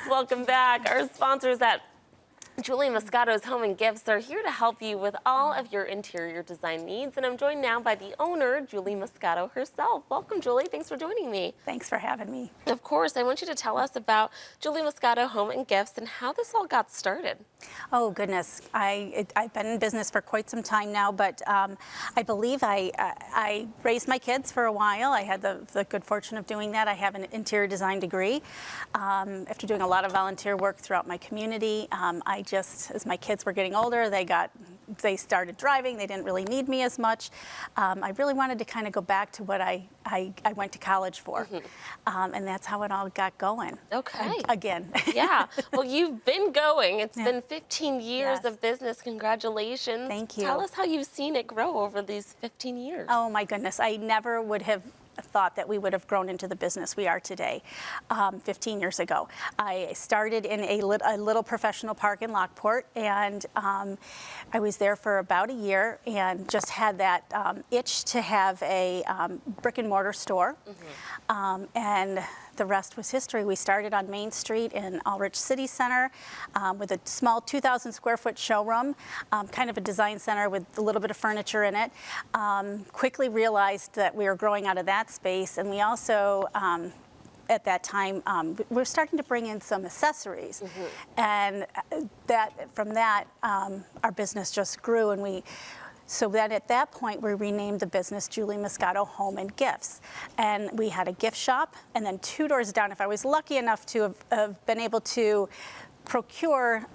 Welcome back. Our sponsors at Julie Muscato's Home and Gifts are here to help you with all of your interior design needs. And I'm joined now by the owner, Julie Muscato herself. Welcome, Julie. Thanks for joining me. Thanks for having me. Of course. I want you to tell us about Julie Muscato Home and Gifts and how this all got started. Oh, goodness. I've been in business for quite some time now, but I believe I raised my kids for a while. I had the good fortune of doing that. I have an interior design degree. After doing a lot of volunteer work throughout my community, as my kids were getting older, they started driving. They didn't really need me as much. I really wanted to kind of go back to what I went to college for. And that's how it all got going. Okay. Again. Yeah. Well, you've been going. It's been 15 years Yes. of business. Congratulations. Thank you. Tell us how you've seen it grow over these 15 years. Oh my goodness, I never would have thought that we would have grown into the business we are today 15 years ago. I started in a little professional park in Lockport, and I was there for about a year and just had that itch to have a brick and mortar store. And the rest was history. We started on Main Street in Ulrich City Center with a small 2,000 square foot showroom, kind of a design center with a little bit of furniture in it. Quickly realized that we were growing out of that space, and we also at that time, we were starting to bring in some accessories, and from that, our business just grew, and so then at that point, we renamed the business Julie Muscato Home and Gifts. And we had a gift shop, and then 2 doors down, if I was lucky enough to have been able to procure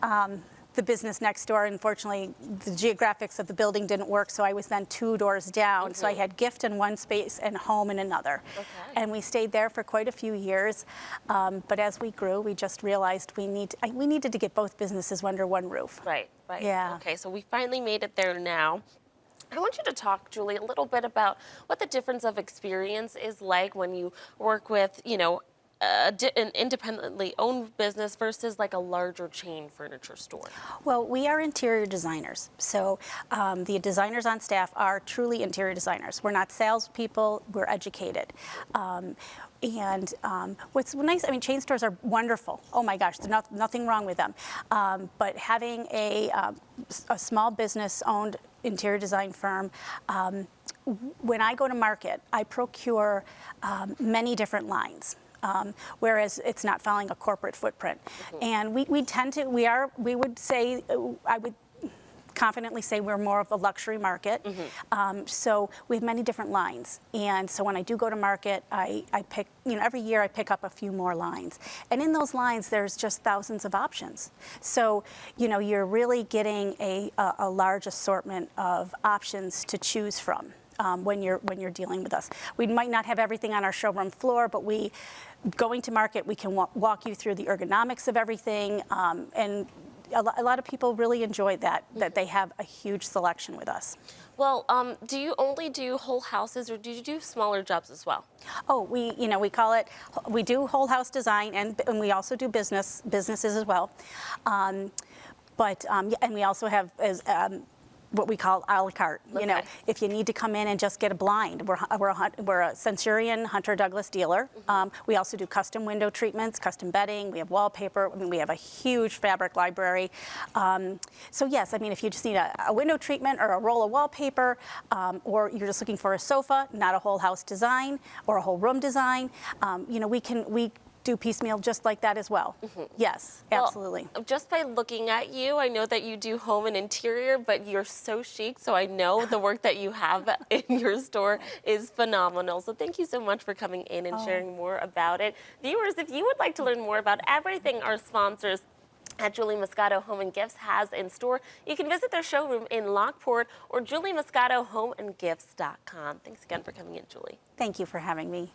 the business next door, unfortunately, the geographics of the building didn't work, so I was then 2 doors down. So I had gift in one space and home in another. Okay. And we stayed there for quite a few years. But as we grew, we just realized we needed to get both businesses under one roof. Right. Yeah. Okay, so we finally made it there now. I want you to talk, Julie, a little bit about what the difference of experience is like when you work with, an independently owned business versus like a larger chain furniture store. Well, we are interior designers. So the designers on staff are truly interior designers. We're not salespeople, we're educated. And what's nice, I mean, chain stores are wonderful. Oh my gosh, there's nothing wrong with them. But having a small business owned interior design firm, when I go to market, I procure many different lines. Whereas it's not following a corporate footprint. And we would say, I would confidently say we're more of a luxury market. So we have many different lines. And so when I do go to market, I pick, every year I pick up a few more lines. And in those lines, there's just thousands of options. So, you're really getting a large assortment of options to choose from. When you're dealing with us. We might not have everything on our showroom floor, but going to market, we can walk you through the ergonomics of everything, and a lot of people really enjoy that they have a huge selection with us. Well, do you only do whole houses, or do you do smaller jobs as well? Oh, we do whole house design, and we also do businesses as well. And we also have what we call a la carte. Okay. If you need to come in and just get a blind, we're a Centurion Hunter Douglas dealer. We also do custom window treatments, custom bedding. We have wallpaper. I mean, we have a huge fabric library. So yes, I mean, if you just need a window treatment or a roll of wallpaper, or you're just looking for a sofa, not a whole house design or a whole room design, we do piecemeal just like that as well. Yes, absolutely. Well, just by looking at you, I know that you do home and interior, but you're so chic, so I know the work that you have in your store is phenomenal. So thank you so much for coming in and sharing more about it. Viewers, if you would like to learn more about everything our sponsors at Julie Muscato Home and Gifts has in store, you can visit their showroom in Lockport or juliemuscatohomeandgifts.com. Thanks again for coming in, Julie. Thank you for having me.